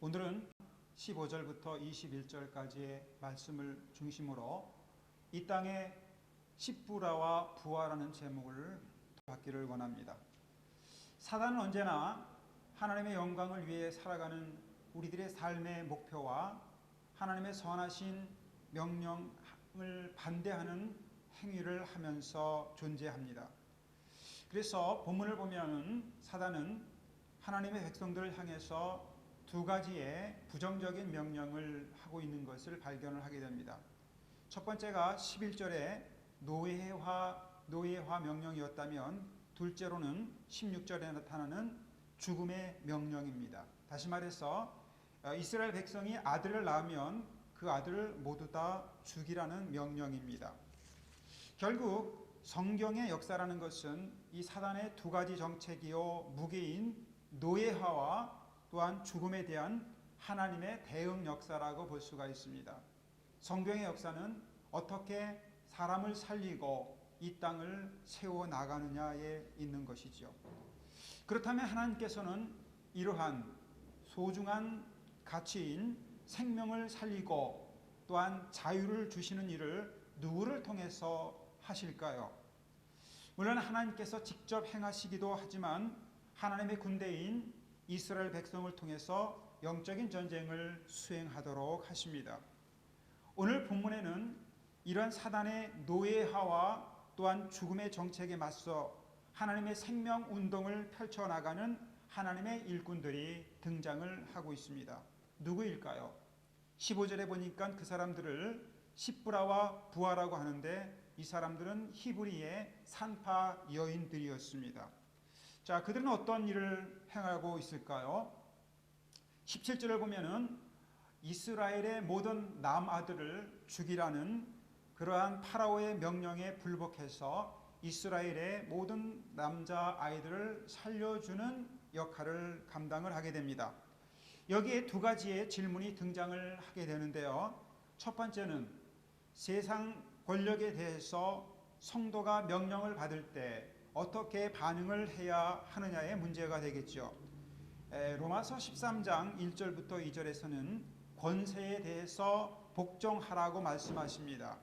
오늘은 15절부터 21절까지의 말씀을 중심으로 이 땅의 십부라와 부활하는 제목을 받기를 원합니다. 사단은 언제나 하나님의 영광을 위해 살아가는 우리들의 삶의 목표와 하나님의 선하신 명령을 반대하는 행위를 하면서 존재합니다. 그래서 본문을 보면 사단은 하나님의 백성들을 향해서 두 가지의 부정적인 명령을 하고 있는 것을 발견을 하게 됩니다. 첫 번째가 11절에 노예화 명령이었다면 둘째로는 16절에 나타나는 죽음의 명령입니다. 다시 말해서 이스라엘 백성이 아들을 낳으면 그 아들을 모두 다 죽이라는 명령입니다. 결국 성경의 역사라는 것은 이 사단의 두 가지 정책이요 무게인 노예화와 또한 죽음에 대한 하나님의 대응 역사라고 볼 수가 있습니다. 성경의 역사는 어떻게 사람을 살리고 이 땅을 세워나가느냐에 있는 것이죠. 그렇다면 하나님께서는 이러한 소중한 가치인 생명을 살리고 또한 자유를 주시는 일을 누구를 통해서 하실까요? 물론 하나님께서 직접 행하시기도 하지만 하나님의 군대인 이스라엘 백성을 통해서 영적인 전쟁을 수행하도록 하십니다. 오늘 본문에는 이러한 사단의 노예화와 또한 죽음의 정책에 맞서 하나님의 생명운동을 펼쳐나가는 하나님의 일꾼들이 등장을 하고 있습니다. 누구일까요? 15절에 보니까 그 사람들을 십부라와 부하라고 하는데 이 사람들은 히브리의 산파 여인들이었습니다. 자, 그들은 어떤 일을 행하고 있을까요? 17절을 보면은 이스라엘의 모든 남아들을 죽이라는 그러한 파라오의 명령에 불복해서 이스라엘의 모든 남자 아이들을 살려주는 역할을 감당을 하게 됩니다. 여기에 두 가지의 질문이 등장을 하게 되는데요. 첫 번째는 세상 권력에 대해서 성도가 명령을 받을 때 어떻게 반응을 해야 하느냐의 문제가 되겠죠. 로마서 13장 1절부터 2절에서는 권세에 대해서 복종하라고 말씀하십니다.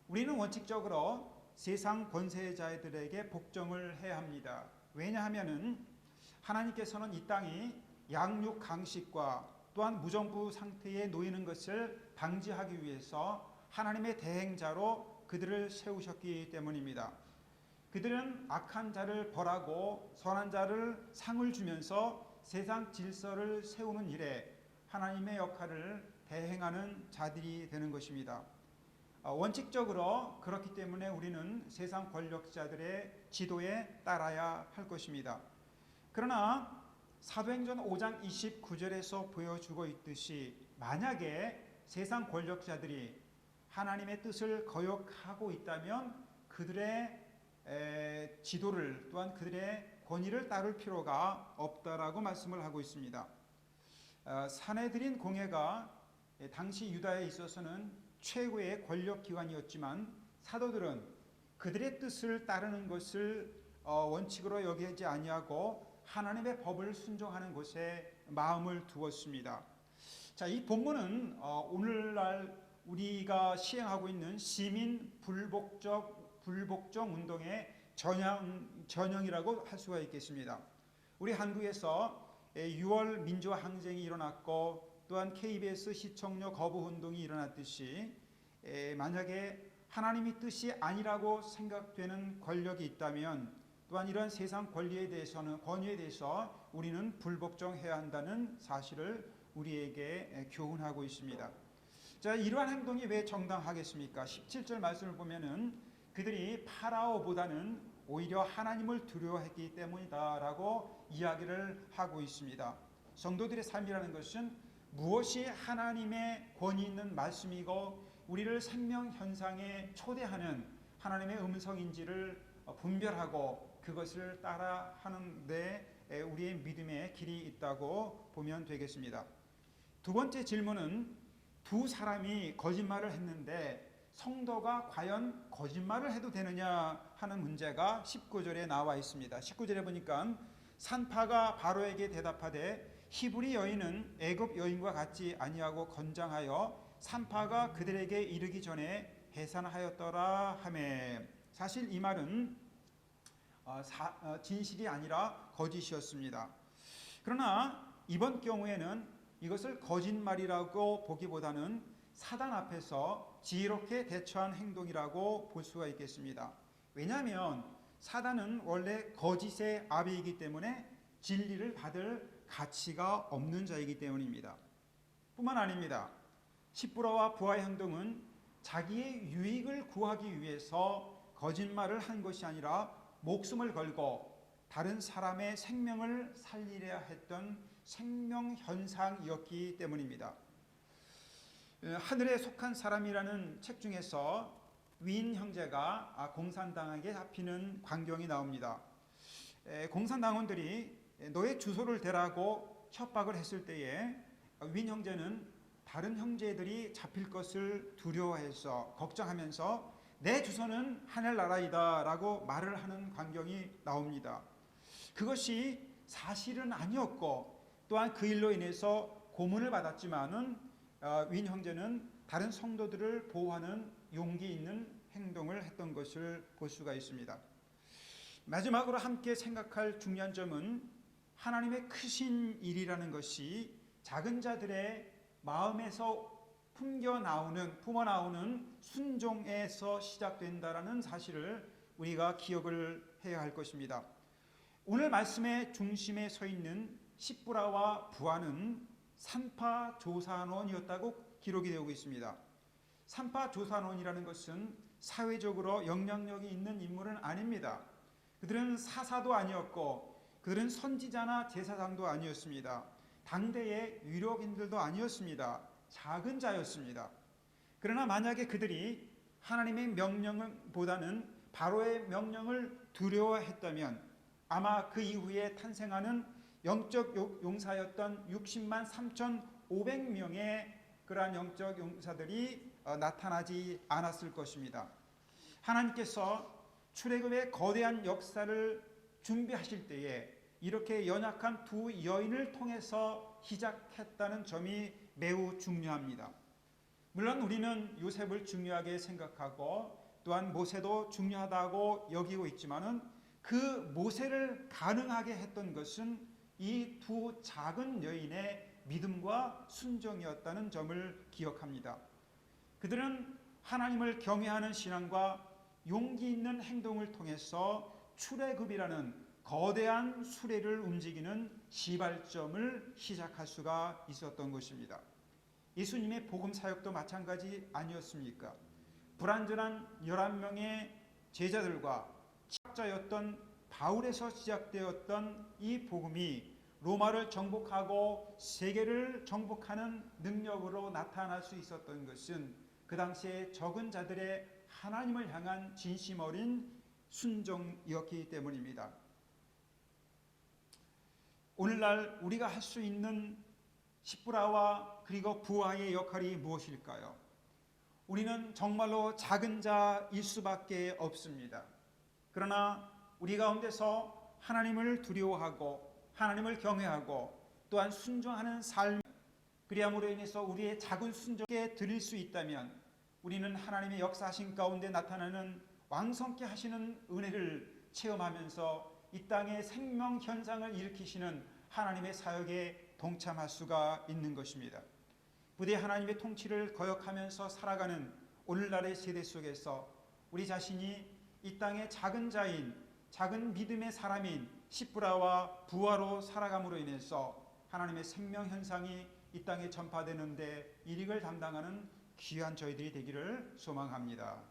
우리는 원칙적으로 세상 권세자들에게 복종을 해야 합니다. 왜냐하면 하나님께서는 이 땅이 양육 강식과 또한 무정부 상태에 놓이는 것을 방지하기 위해서 하나님의 대행자로 그들을 세우셨기 때문입니다. 그들은 악한 자를 벌하고 선한 자를 상을 주면서 세상 질서를 세우는 일에 하나님의 역할을 대행하는 자들이 되는 것입니다. 원칙적으로 그렇기 때문에 우리는 세상 권력자들의 지도에 따라야 할 것입니다. 그러나 사도행전 5장 29절에서 보여주고 있듯이 만약에 세상 권력자들이 하나님의 뜻을 거역하고 있다면 그들의 지도를 또한 그들의 권위를 따를 필요가 없다라고 말씀을 하고 있습니다. 산헤드린 공회가 당시 유다에 있어서는 최고의 권력기관이었지만 사도들은 그들의 뜻을 따르는 것을 원칙으로 여기지 아니하고 하나님의 법을 순종하는 것에 마음을 두었습니다. 자, 이 본문은 오늘날 우리가 시행하고 있는 시민 불복종 운동의 전형이라고 할 수가 있겠습니다. 우리 한국에서 6월 민주화 항쟁이 일어났고 또한 KBS 시청료 거부 운동이 일어났듯이 만약에 하나님의 뜻이 아니라고 생각되는 권력이 있다면 또한 이런 세상 권위에 대해서 우리는 불복종해야 한다는 사실을 우리에게 교훈하고 있습니다. 자, 이러한 행동이 왜 정당하겠습니까? 17절 말씀을 보면은 그들이 파라오보다는 오히려 하나님을 두려워했기 때문이다라고 이야기를 하고 있습니다. 성도들의 삶이라는 것은 무엇이 하나님의 권위 있는 말씀이고 우리를 생명 현상에 초대하는 하나님의 음성인지를 분별하고 그것을 따라하는 데 우리의 믿음의 길이 있다고 보면 되겠습니다. 두 번째 질문은 두 사람이 거짓말을 했는데 성도가 과연 거짓말을 해도 되느냐 하는 문제가 19절에 나와 있습니다. 19절에 보니까 산파가 바로에게 대답하되 히브리 여인은 애굽 여인과 같지 아니하고 건장하여 산파가 그들에게 이르기 전에 해산하였더라 하매. 사실 이 말은 진실이 아니라 거짓이었습니다. 그러나 이번 경우에는 이것을 거짓말이라고 보기보다는 사단 앞에서 지혜롭게 대처한 행동이라고 볼 수가 있겠습니다. 왜냐하면 사단은 원래 거짓의 아비이기 때문에 진리를 받을 가치가 없는 자이기 때문입니다. 뿐만 아닙니다. 십부라와 부하의 행동은 자기의 유익을 구하기 위해서 거짓말을 한 것이 아니라 목숨을 걸고 다른 사람의 생명을 살리려 했던 생명현상이었기 때문입니다. 하늘에 속한 사람이라는 책 중에서 윈 형제가 공산당에게 잡히는 광경이 나옵니다. 공산당원들이 너의 주소를 대라고 협박을 했을 때에 윈 형제는 다른 형제들이 잡힐 것을 두려워해서 걱정하면서 내 주소는 하늘나라이다 라고 말을 하는 광경이 나옵니다. 그것이 사실은 아니었고 또한 그 일로 인해서 고문을 받았지만은 윈 형제는 다른 성도들을 보호하는 용기 있는 행동을 했던 것을 볼 수가 있습니다. 마지막으로 함께 생각할 중요한 점은 하나님의 크신 일이라는 것이 작은 자들의 마음에서 품어나오는 순종에서 시작된다라는 사실을 우리가 기억을 해야 할 것입니다. 오늘 말씀의 중심에 서 있는 십부라와 부하는 산파조산원이었다고 기록이 되고 있습니다. 산파조산원이라는 것은 사회적으로 영향력이 있는 인물은 아닙니다. 그들은 사사도 아니었고 그들은 선지자나 제사장도 아니었습니다. 당대의 유력인들도 아니었습니다. 작은 자였습니다. 그러나 만약에 그들이 하나님의 명령보다는 바로의 명령을 두려워했다면 아마 그 이후에 탄생하는 영적 용사였던 60만 3,500명의 그러한 영적 용사들이 나타나지 않았을 것입니다. 하나님께서 출애굽의 거대한 역사를 준비하실 때에 이렇게 연약한 두 여인을 통해서 시작했다는 점이 매우 중요합니다. 물론 우리는 요셉을 중요하게 생각하고 또한 모세도 중요하다고 여기고 있지만은 그 모세를 가능하게 했던 것은 이 두 작은 여인의 믿음과 순종이었다는 점을 기억합니다. 그들은 하나님을 경외하는 신앙과 용기 있는 행동을 통해서 출애굽이라는 거대한 수레를 움직이는 시발점을 시작할 수가 있었던 것입니다. 예수님의 복음 사역도 마찬가지 아니었습니까? 불완전한 11명의 제자들과 학자였던 바울에서 시작되었던 이 복음이 로마를 정복하고 세계를 정복하는 능력으로 나타날 수 있었던 것은 그 당시에 적은 자들의 하나님을 향한 진심 어린 순종이었기 때문입니다. 오늘날 우리가 할 수 있는 십부라와 그리고 부하의 역할이 무엇일까요? 우리는 정말로 작은 자일 수밖에 없습니다. 그러나 우리 가운데서 하나님을 두려워하고 하나님을 경외하고 또한 순종하는 삶, 그리함으로 인해서 우리의 작은 순종에 드릴 수 있다면 우리는 하나님의 역사하신 가운데 나타나는 왕성케 하시는 은혜를 체험하면서 이 땅에 생명 현상을 일으키시는 하나님의 사역에 동참할 수가 있는 것입니다. 부디 하나님의 통치를 거역하면서 살아가는 오늘날의 세대 속에서 우리 자신이 이 땅의 작은 자인, 작은 믿음의 사람인 십부라와 부하로 살아감으로 인해서 하나님의 생명 현상이 이 땅에 전파되는데 일익을 담당하는 귀한 저희들이 되기를 소망합니다.